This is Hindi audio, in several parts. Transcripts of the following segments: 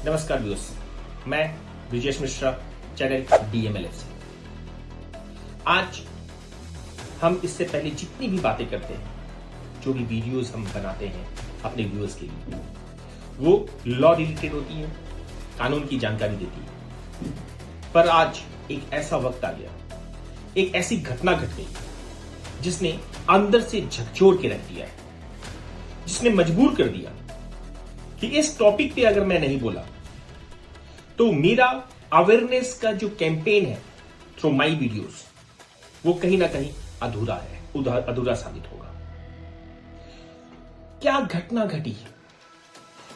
नमस्कार व्यूअर्स, मैं ब्रिजेश मिश्रा, चैनल DMLF से। आज हम इससे पहले जितनी भी बातें करते हैं, जो भी वीडियोस हम बनाते हैं अपने व्यूअर्स के लिए, वो लॉ रिलेटेड होती है, कानून की जानकारी देती है। पर आज एक ऐसा वक्त आ गया, एक ऐसी घटना घट गई जिसने अंदर से झकझोर के रख दिया है, जिसने मजबूर कर दिया कि इस टॉपिक पे अगर मैं नहीं बोला तो मेरा अवेयरनेस का जो कैंपेन है थ्रू माई वीडियोस, वो कहीं ना कहीं अधूरा है, अधूरा साबित होगा। क्या घटना घटी है,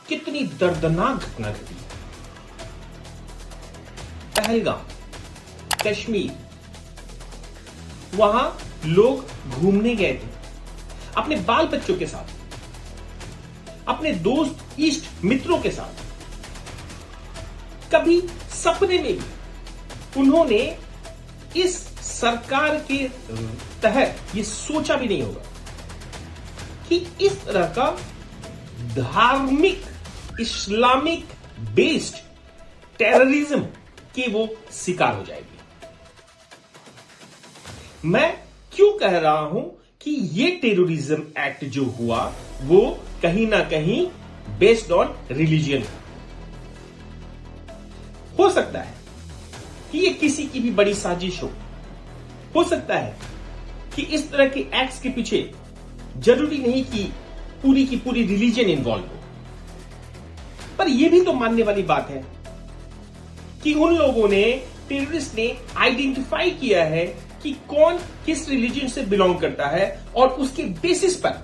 कितनी दर्दनाक घटना घटी है। पहलगाम, कश्मीर, वहां लोग घूमने गए थे अपने बाल बच्चों के साथ, अपने दोस्त इष्ट मित्रों के साथ। कभी सपने में भी उन्होंने इस सरकार के तहत ये सोचा भी नहीं होगा कि इस तरह का धार्मिक इस्लामिक बेस्ड टेररिज्म के वो शिकार हो जाएगी। मैं क्यों कह रहा हूं कि ये टेररिज्म एक्ट जो हुआ वो कहीं ना कहीं बेस्ड ऑन रिलीजियन हो सकता है कि ये किसी की भी बड़ी साजिश हो सकता है कि इस तरह के एक्ट्स के पीछे जरूरी नहीं कि पूरी की पूरी रिलीजन इन्वॉल्व हो। पर यह भी तो मानने वाली बात है कि उन लोगों ने, टेररिस्ट ने आइडेंटिफाई किया है कि कौन किस रिलीजन से बिलोंग करता है और उसके बेसिस पर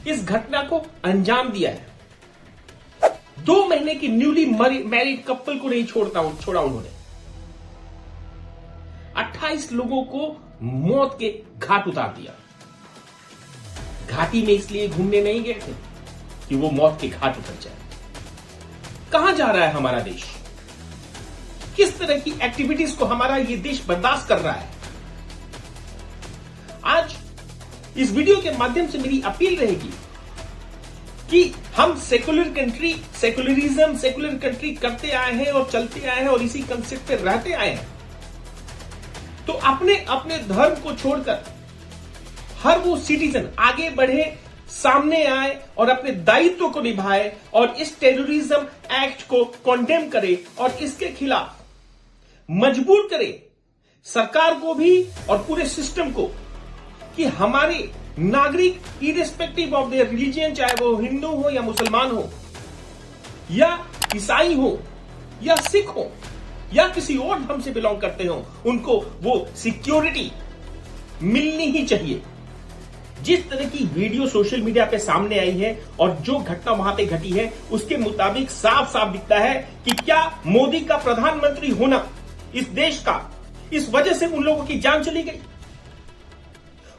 इस घटना को अंजाम दिया है। 2 महीने की न्यूली मैरिड कपल को नहीं छोड़ा उन्होंने। 28 लोगों को मौत के घाट उतार दिया। घाटी में इसलिए घूमने नहीं गए थे कि वो मौत के घाट उतर जाए। कहां जा रहा है हमारा देश? किस तरह की एक्टिविटीज को हमारा ये देश बर्दाश्त कर रहा है? आज इस वीडियो के माध्यम से मेरी अपील रहेगी कि हम सेकुलर कंट्री करते आए हैं और चलते आए हैं और इसी कंसेप्ट पे रहते आए हैं। तो अपने अपने धर्म को छोड़कर हर वो सिटीजन आगे बढ़े, सामने आए और अपने दायित्व को निभाए और इस टेररिज्म एक्ट को कॉन्डेम करे और इसके खिलाफ मजबूर करे सरकार को भी और पूरे सिस्टम को कि हमारे नागरिक इरेस्पेक्टिव ऑफ देयर रिलीजन, चाहे वो हिंदू हो या मुसलमान हो या ईसाई हो या सिख हो या किसी और धर्म से बिलोंग करते हो, उनको वो सिक्योरिटी मिलनी ही चाहिए। जिस तरह की वीडियो सोशल मीडिया पे सामने आई है और जो घटना वहां पे घटी है, उसके मुताबिक साफ साफ दिखता है कि क्या मोदी का प्रधानमंत्री होना इस देश का, इस वजह से उन लोगों की जान चली गई।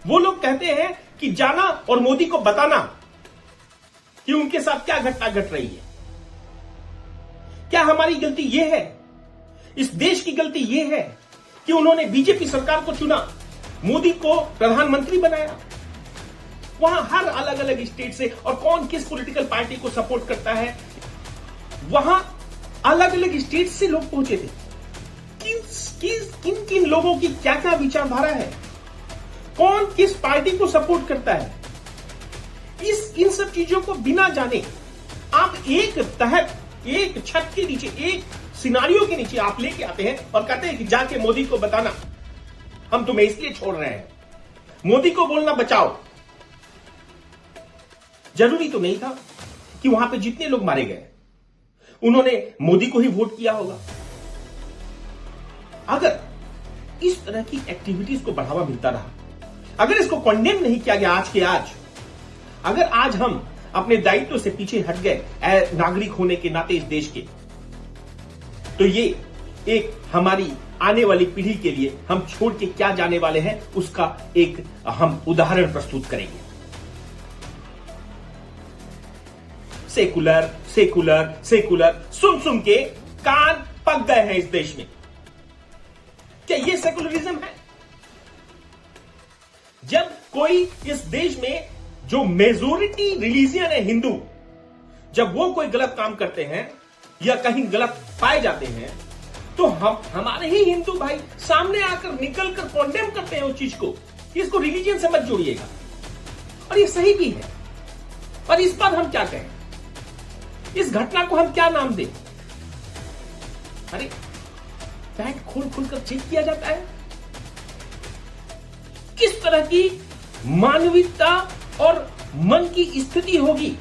वो लोग कहते हैं कि जाना और मोदी को बताना कि उनके साथ क्या घटना घट रही है। क्या हमारी गलती यह है, इस देश की गलती यह है कि उन्होंने बीजेपी सरकार को चुना, मोदी को प्रधानमंत्री बनाया? वहां हर अलग अलग स्टेट से और कौन किस पॉलिटिकल पार्टी को सपोर्ट करता है, वहां अलग अलग स्टेट से लोग पहुंचे थे। किन लोगों की क्या क्या विचारधारा है, कौन किस पार्टी को सपोर्ट करता है, इन सब चीजों को बिना जाने आप एक छत के नीचे, एक सिनारियो के नीचे आप लेके आते हैं और कहते हैं कि जाके मोदी को बताना, हम तुम्हें इसलिए छोड़ रहे हैं। मोदी को बोलना बचाओ। जरूरी तो नहीं था कि वहां पे जितने लोग मारे गए उन्होंने मोदी को ही वोट किया होगा। अगर इस तरह की एक्टिविटीज को बढ़ावा मिलता रहा, अगर इसको कंडेम नहीं किया गया आज के आज, अगर आज हम अपने दायित्व से पीछे हट गए नागरिक होने के नाते इस देश के, तो ये एक हमारी आने वाली पीढ़ी के लिए हम छोड़ के क्या जाने वाले हैं उसका एक हम उदाहरण प्रस्तुत करेंगे। सेकुलर सेकुलर सेकुलर सुन के कान पक गए हैं इस देश में। क्या ये सेकुलरिज्म है? जब कोई इस देश में जो मेजोरिटी रिलीजियन है हिंदू, जब वो कोई गलत काम करते हैं या कहीं गलत पाए जाते हैं तो हमारे ही हिंदू भाई सामने आकर निकलकर कॉन्डेम करते हैं उस चीज को कि इसको रिलीजन से मत जोड़िएगा। और ये सही भी है। और इस पर हम क्या कहें, इस घटना को हम क्या नाम दें? अरे पैंट खोल खोलकर चेक किया जाता है। किस तरह की मानविकता और मन की स्थिति होगी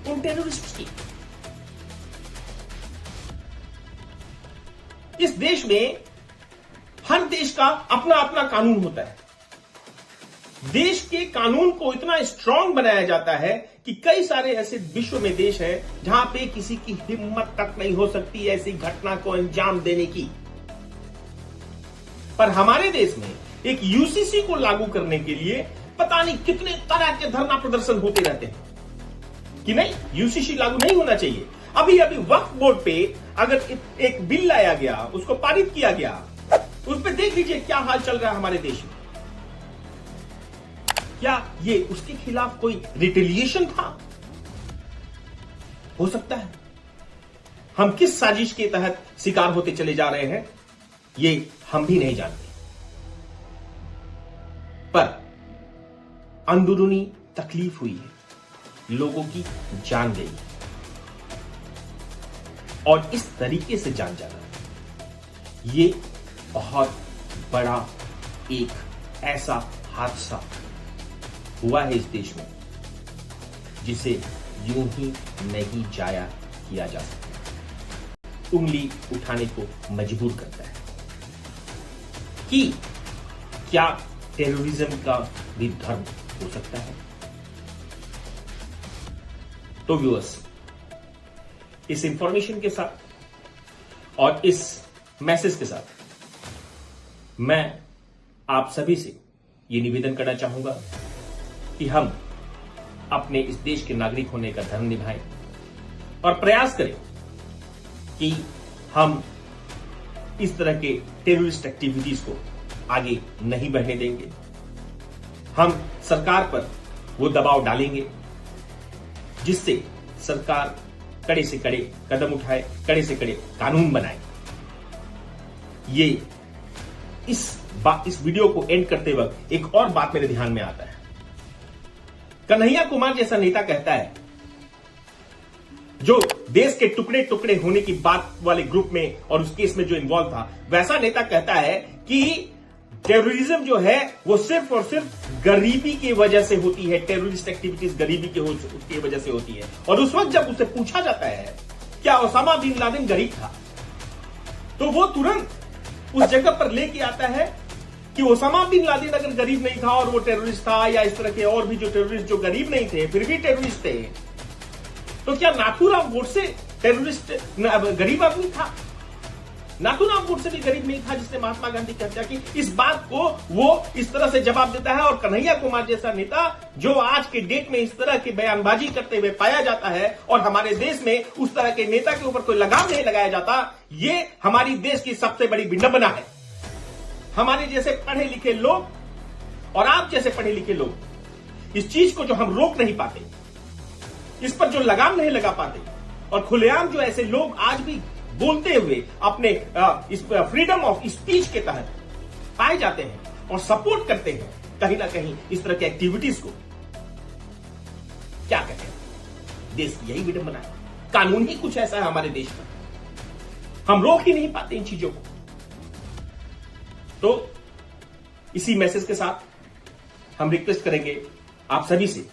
उन टेररिस्ट की। इस देश में हर देश का अपना अपना कानून होता है। देश के कानून को इतना स्ट्रांग बनाया जाता है कि कई सारे ऐसे विश्व में देश हैं जहां पे किसी की हिम्मत तक नहीं हो सकती ऐसी घटना को अंजाम देने की। पर हमारे देश में एक यूसीसी को लागू करने के लिए पता नहीं कितने तरह के धरना प्रदर्शन होते रहते हैं कि नहीं, यूसीसी लागू नहीं होना चाहिए। अभी वक्फ बोर्ड पे अगर एक बिल लाया गया, उसको पारित किया गया, उस पर देख लीजिए क्या हाल चल रहा है हमारे देश में। क्या ये उसके खिलाफ कोई रिटेलिएशन था? हो सकता है। हम किस साजिश के तहत शिकार होते चले जा रहे हैं ये हम भी नहीं जानते। पर अंदरूनी तकलीफ हुई है, लोगों की जान गई है। और इस तरीके से जान जाना ये बहुत बड़ा एक ऐसा हादसा हुआ है इस देश में जिसे यूं ही नहीं जाया किया जा सकता। उंगली उठाने को मजबूर करता है कि क्या टेररिज्म का भी धर्म हो सकता है। तो व्यूअर्स, इस इंफॉर्मेशन के साथ और इस मैसेज के साथ मैं आप सभी से यह निवेदन करना चाहूंगा कि हम अपने इस देश के नागरिक होने का धर्म निभाएं और प्रयास करें कि हम इस तरह के टेररिस्ट एक्टिविटीज को आगे नहीं बढ़ने देंगे। हम सरकार पर वो दबाव डालेंगे जिससे सरकार कड़े से कड़े कदम उठाए, कड़े से कड़े कानून बनाए। ये इस वीडियो को एंड करते वक्त एक और बात मेरे ध्यान में आता है। कन्हैया कुमार जैसा नेता कहता है, जो देश के टुकड़े टुकड़े होने की बात वाले ग्रुप में और उस केस में जो इन्वॉल्व था, वैसा नेता कहता है कि टेररिज्म जो है वो सिर्फ और सिर्फ गरीबी की वजह से होती है। टेररिस्ट एक्टिविटीज गरीबी की वजह से होती है। और उस वक्त जब उसे पूछा जाता है क्या ओसामा बिन लादेन गरीब था, तो वो तुरंत उस जगह पर लेके आता है कि ओसामा बिन लादेन अगर गरीब नहीं था और वो टेररिस्ट था, या इस तरह के और भी जो टेररिस्ट जो गरीब नहीं थे फिर भी टेररिस्ट थे, तो क्या नाथूराम गोडसे टेररिस्ट गरीब आदमी था? नाथूराम गोडसे भी गरीब नहीं था जिसने महात्मा गांधी की हत्या की। इस बात को वो इस तरह से जवाब देता है। और कन्हैया कुमार जैसा नेता जो आज के डेट में इस तरह की बयानबाजी करते हुए पाया जाता है और हमारे देश में उस तरह के नेता के ऊपर कोई लगाम नहीं लगाया जाता, ये हमारी देश की सबसे बड़ी विडंबना है। हमारे जैसे पढ़े लिखे लोग और आप जैसे पढ़े लिखे लोग इस चीज को जो हम रोक नहीं पाते, इस पर जो लगाम नहीं लगा पाते, और खुलेआम जो ऐसे लोग आज भी बोलते हुए अपने इस फ्रीडम ऑफ स्पीच के तहत पाए जाते हैं और सपोर्ट करते हैं कहीं ना कहीं इस तरह की एक्टिविटीज को, क्या कहते हैं, देश की यही विडंबना है। कानून ही कुछ ऐसा है हमारे देश का, हम रोक ही नहीं पाते इन चीजों को। तो इसी मैसेज के साथ हम रिक्वेस्ट करेंगे आप सभी से